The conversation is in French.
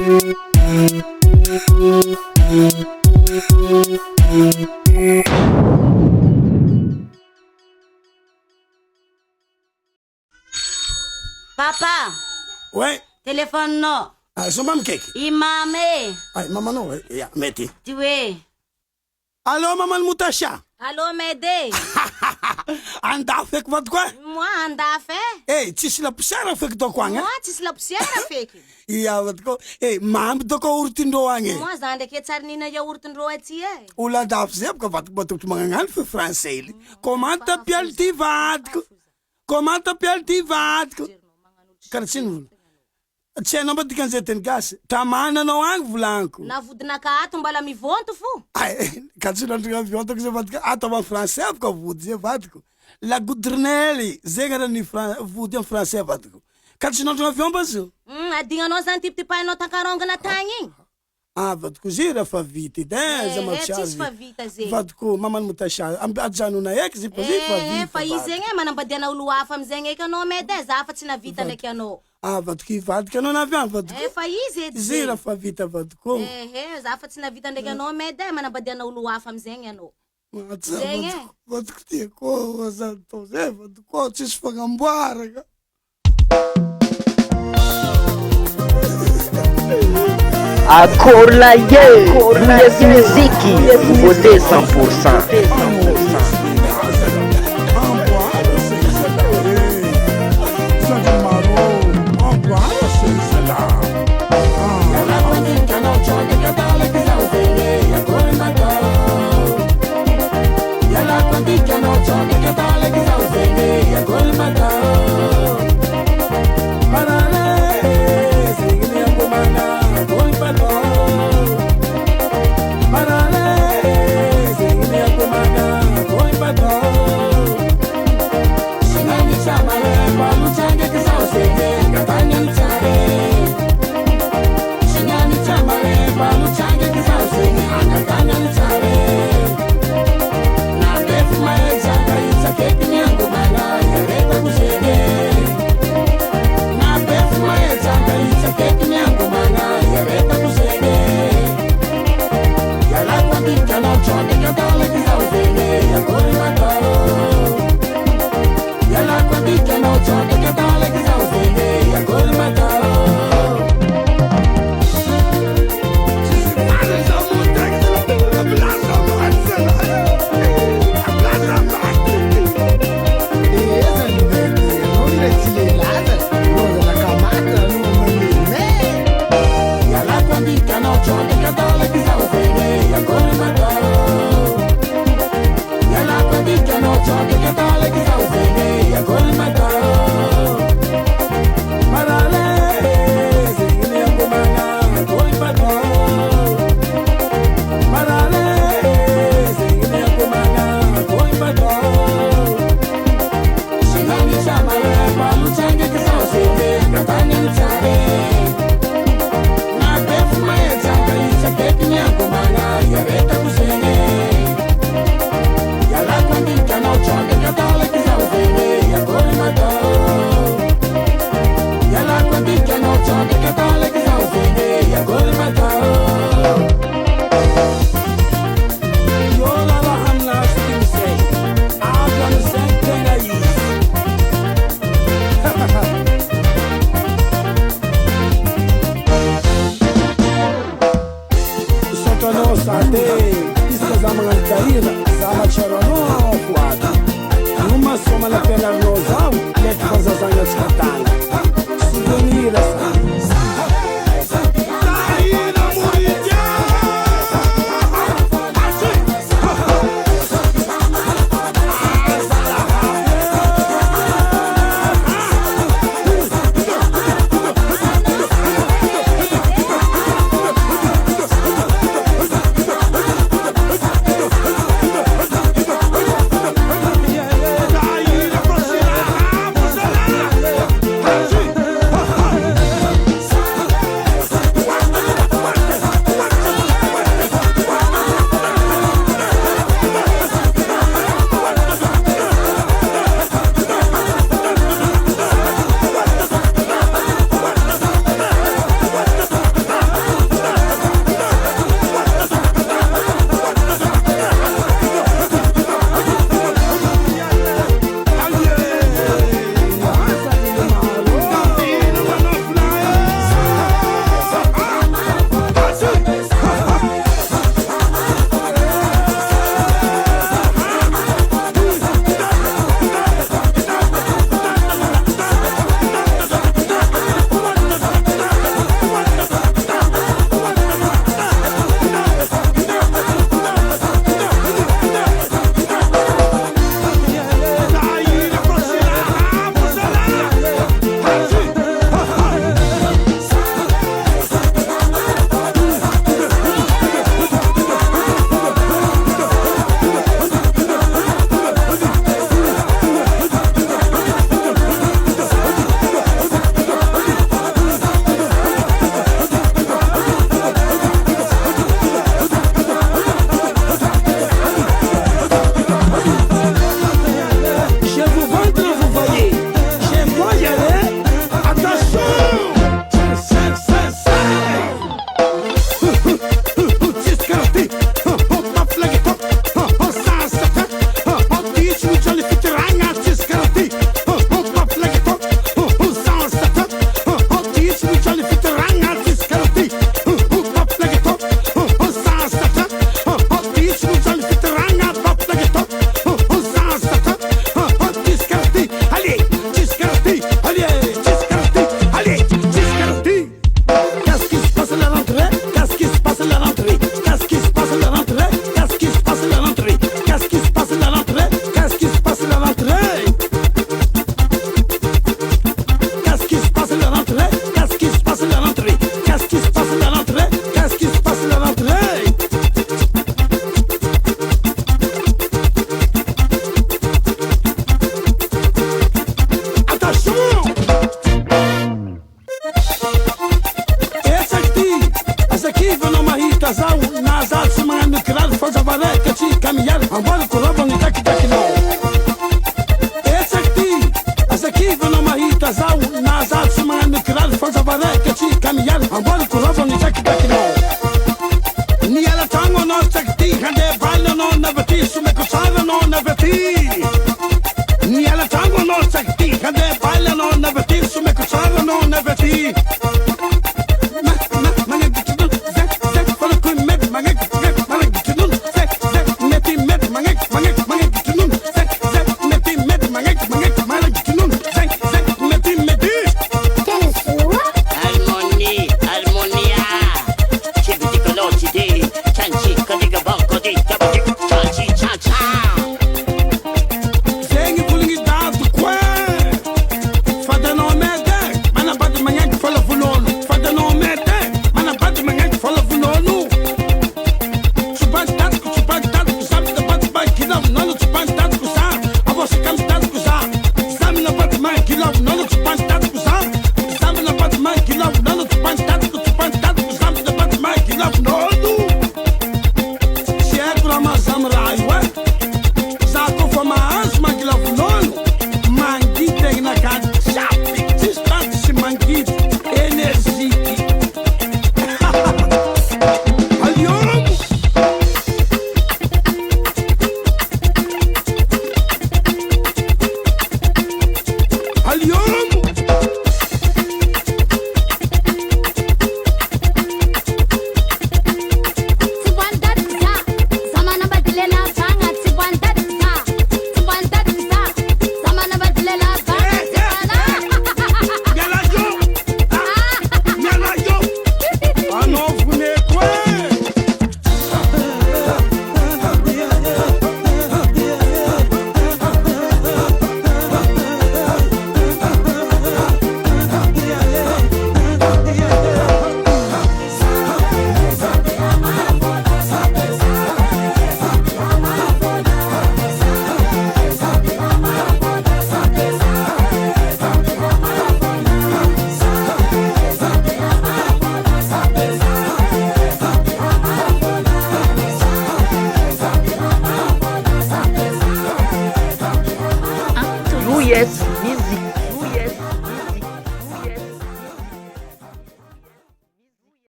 Papa. Ouais. Téléphone non. Ah, son mam kek. Imame. Ay, mama no. Ya, meti. Tiwe. Allo, mama Mutasha. Allô, Médé. Anda fek wat kwa? Moi, anda fe. Hey, tsisy la poussière fek to kwa nga. Moi, tsisy la poussière feky. Iya wat ko. Hey, mam to ko urtindo ange. Moi, zany ndraiky tsarnina yaourtindrô aty e. Ula daf zeb ko wat ko to mangangal fe français. Comment t'appelles ti vatko? Comment t'appelles ti vatko? Kartsin. Tsena mba dikan zeten gas. Tamana no ang vulanko. Na vodina ka ato mbala mivonto fo. Ay, katsina ndika vionto que vatko. Ato ba français ko vudze vatko. La goudrenelli, zegara ni vudze en français vatko. Katsina ndika vion baso. Adinganao zany tipitipahinao takarongana tagny igny. Ah, vatko zira fa vita dez tsisy fa vita zegny. Vatko mamany Mutasha. Ajanona eky zi pa fa vita. Fa izy zegny e manambadiana olo hafa amizegny eky anao medy e. Za fa tsy navita ndraiky anao. Ah, vatko ivadika anao naviany vatko. Fa izy edy zira fa vita vatko. Za fa tsy navita ndraiky anao medy e. Manambadiana olo hafa amizegny anao. Zegny e. Vatko tia ko zanto zay vatko tsisy fagnamboaraka. Acorla ye, Luiz Miziki, você 100%. zao nazary sy magnano kiraro fanzavarekatsy ka miary amboly korovagny drakidrakinao etsaky ty azakivanao mahita zao nazary sy magnano kiraro fanzavarekatsy ka miary amboly korovagny drakidrakinao